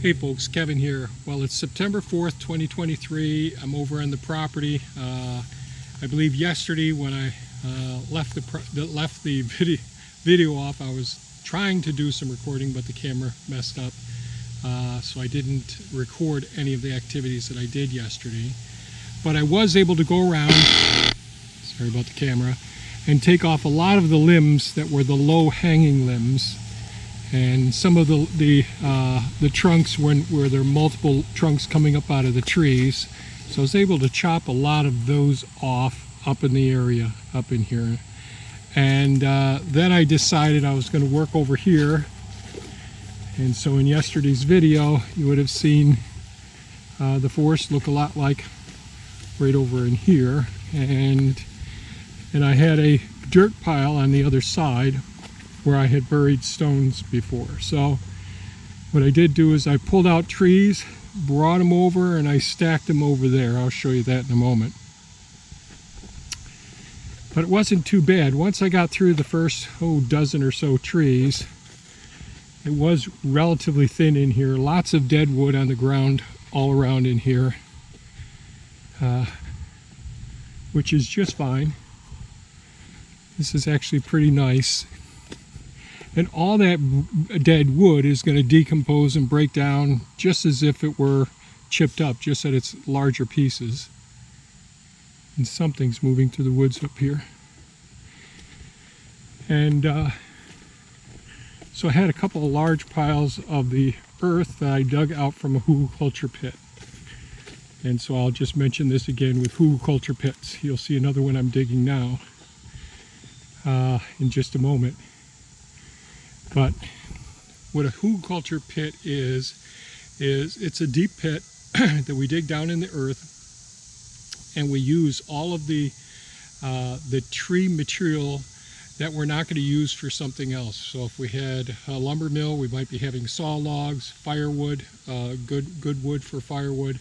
Hey folks, Kevin here. Well, it's September 4th, 2023. I'm over on the property. I believe yesterday when I left the video off, I was trying to do some recording, but the camera messed up. So I didn't record any of the activities that I did yesterday. But I was able to go around, sorry about the camera, and take off a lot of the limbs that were the low-hanging limbs. And some of the trunks where there are multiple trunks coming up out of the trees. So I was able to chop a lot of those off up in the area, up in here. And then I decided I was going to work over here. And so in yesterday's video, you would have seen the forest look a lot like right over in here. And I had a dirt pile on the other side where I had buried stones before. So what I did do is I pulled out trees, brought them over, and I stacked them over there. I'll show you that in a moment. But it wasn't too bad. Once I got through the first dozen or so trees, it was relatively thin in here. Lots of dead wood on the ground all around in here, which is just fine. This is actually pretty nice. And all that dead wood is going to decompose and break down just as if it were chipped up, just that it's larger pieces. And something's moving through the woods up here. And so I had a couple of large piles of the earth that I dug out from a Hugelkultur pit. And so I'll just mention this again with Hugelkultur pits. You'll see another one I'm digging now in just a moment. But what a Hugelkultur pit is it's a deep pit that we dig down in the earth, and we use all of the tree material that we're not going to use for something else. So if we had a lumber mill, we might be having saw logs, firewood, good wood for firewood.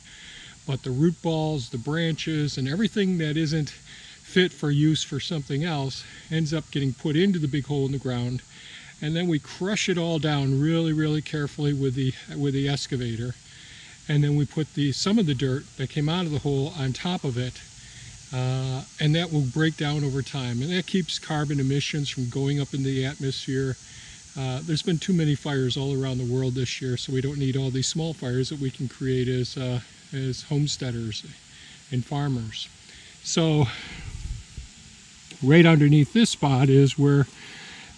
But the root balls, the branches, and everything that isn't fit for use for something else ends up getting put into the big hole in the ground. And then we crush it all down really, really carefully with the excavator. And then we put some of the dirt that came out of the hole on top of it. And that will break down over time. And that keeps carbon emissions from going up into the atmosphere. There's been too many fires all around the world this year, so we don't need all these small fires that we can create as homesteaders and farmers. So right underneath this spot is where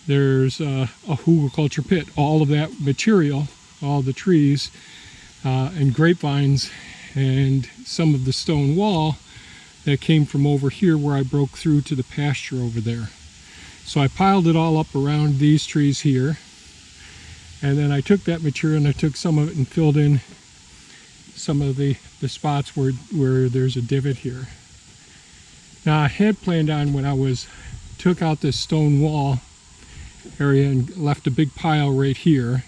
there's a Hugelkultur pit. All of that material, all the trees and grapevines and some of the stone wall that came from over here where I broke through to the pasture over there. So I piled it all up around these trees here, and then I took that material and I took some of it and filled in some of the spots where there's a divot here. Now I had planned on, when I took out this stone wall area and left a big pile right here,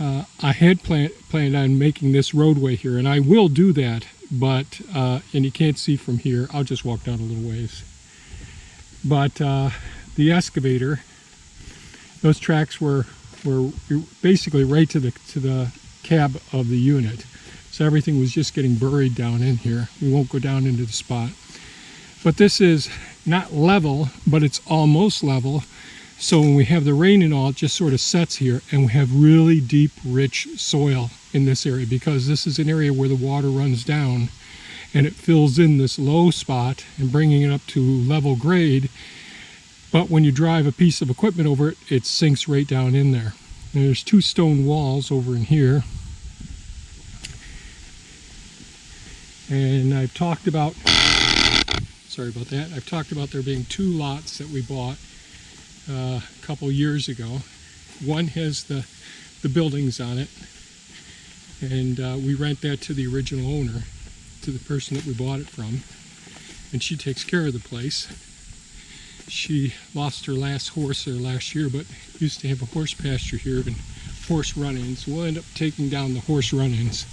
I had planned on making this roadway here, and I will do that, but and you can't see from here. I'll just walk down a little ways. But the excavator, those tracks were basically right to the cab of the unit, so everything was just getting buried down in here. We won't go down into the spot, but this is not level, but it's almost level. So when we have the rain and all, it just sort of sets here, and we have really deep, rich soil in this area, because this is an area where the water runs down and it fills in this low spot and bringing it up to level grade. But when you drive a piece of equipment over it, it sinks right down in there. And there's two stone walls over in here. And I've talked about, sorry about that, I've talked about there being two lots that we bought a couple years ago. One has the buildings on it, and we rent that to the original owner, to the person that we bought it from, and she takes care of the place. She lost her last horse there last year, but used to have a horse pasture here and horse run-ins. We'll end up taking down the horse run-ins.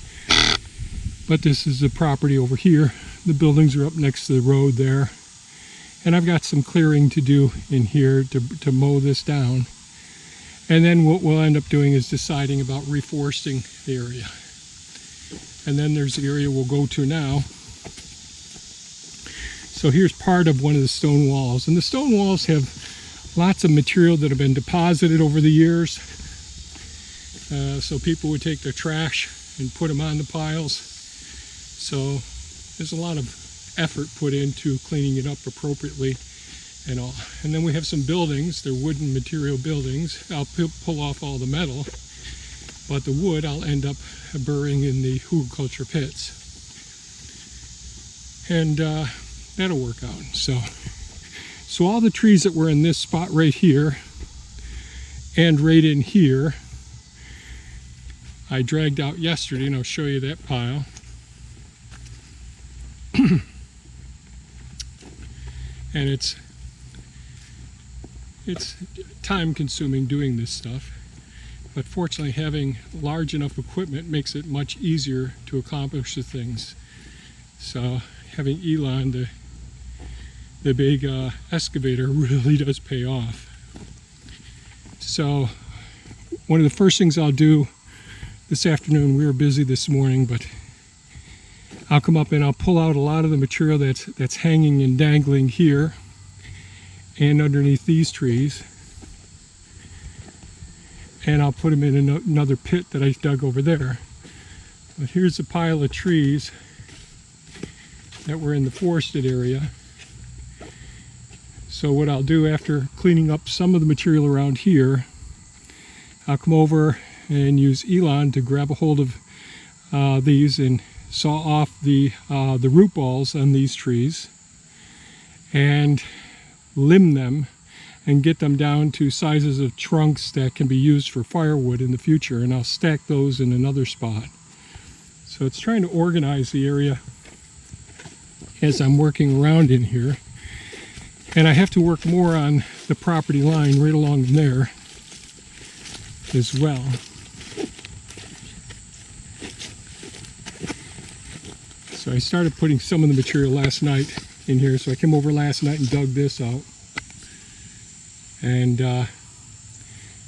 But this is the property over here. The buildings are up next to the road there. And I've got some clearing to do in here to mow this down. And then what we'll end up doing is deciding about reforesting the area. And then there's the area we'll go to now. So here's part of one of the stone walls. And the stone walls have lots of material that have been deposited over the years. So people would take their trash and put them on the piles. So there's a lot of effort put into cleaning it up appropriately and all. And then we have some buildings. They're wooden material buildings. I'll pull off all the metal, but the wood I'll end up burying in the Hugelkultur pits. And that'll work out. So all the trees that were in this spot right here and right in here, I dragged out yesterday, and I'll show you that pile. And it's time consuming doing this stuff, but fortunately having large enough equipment makes it much easier to accomplish the things. So having Elon, the big excavator, really does pay off. So one of the first things I'll do this afternoon, we were busy this morning, but I'll come up and I'll pull out a lot of the material that's hanging and dangling here and underneath these trees, and I'll put them in another pit that I dug over there. But here's a pile of trees that were in the forested area. So what I'll do after cleaning up some of the material around here, I'll come over and use Elon to grab a hold of these and saw off the root balls on these trees and limb them and get them down to sizes of trunks that can be used for firewood in the future, and I'll stack those in another spot. So it's trying to organize the area as I'm working around in here, and I have to work more on the property line right along there as well. So I started putting some of the material last night in here. So I came over last night and dug this out and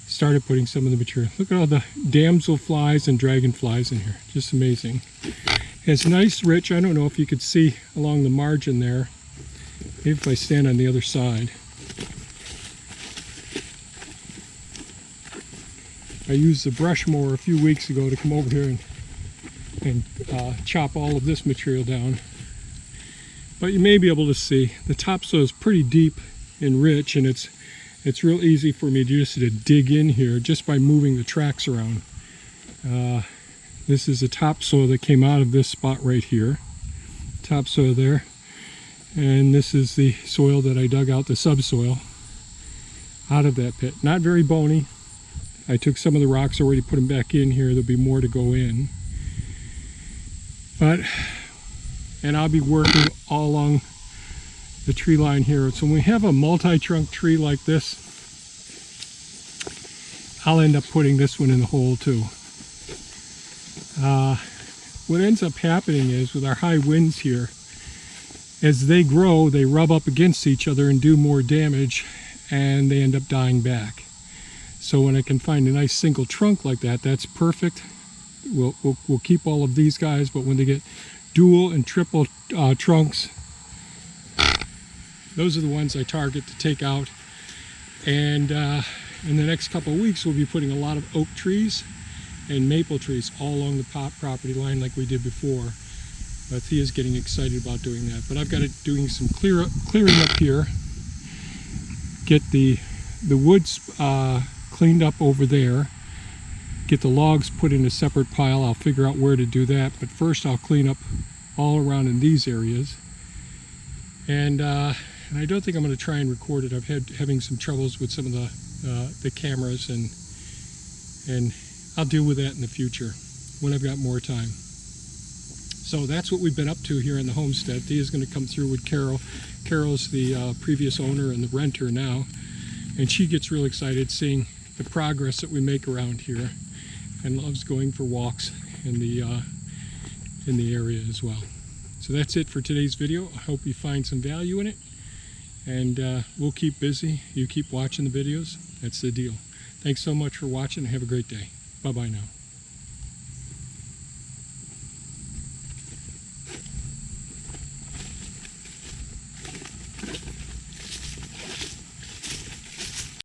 started putting some of the material. Look at all the damselflies and dragonflies in here. Just amazing. It's nice, rich. I don't know if you could see along the margin there. Maybe if I stand on the other side. I used the brush mower a few weeks ago to come over here and chop all of this material down. But you may be able to see the topsoil is pretty deep and rich, and it's real easy for me just to dig in here just by moving the tracks around. This is the topsoil that came out of this spot right here. Topsoil there. And this is the soil that I dug out, the subsoil, out of that pit. Not very bony. I took some of the rocks already, put them back in here. There'll be more to go in. And I'll be working all along the tree line here. So when we have a multi-trunk tree like this, I'll end up putting this one in the hole too. What ends up happening is with our high winds here, as they grow, they rub up against each other and do more damage, and they end up dying back. So when I can find a nice single trunk like that, that's perfect. We'll keep all of these guys, but when they get dual and triple trunks, those are the ones I target to take out. And in the next couple of weeks, we'll be putting a lot of oak trees and maple trees all along the property line like we did before. But Thea's getting excited about doing that. But I've got it doing some clearing up here. Get the woods cleaned up over there. Get the logs put in a separate pile. I'll figure out where to do that. But first I'll clean up all around in these areas. And I don't think I'm going to try and record it. I've having some troubles with some of the cameras, and I'll deal with that in the future when I've got more time. So that's what we've been up to here in the homestead. Thea's going to come through with Carol. Carol's the previous owner and the renter now, and she gets real excited seeing the progress that we make around here, and loves going for walks in the area as well. So that's it for today's video. I hope you find some value in it, and we'll keep busy. You keep watching the videos. That's the deal. Thanks so much for watching and have a great day. Bye-bye now.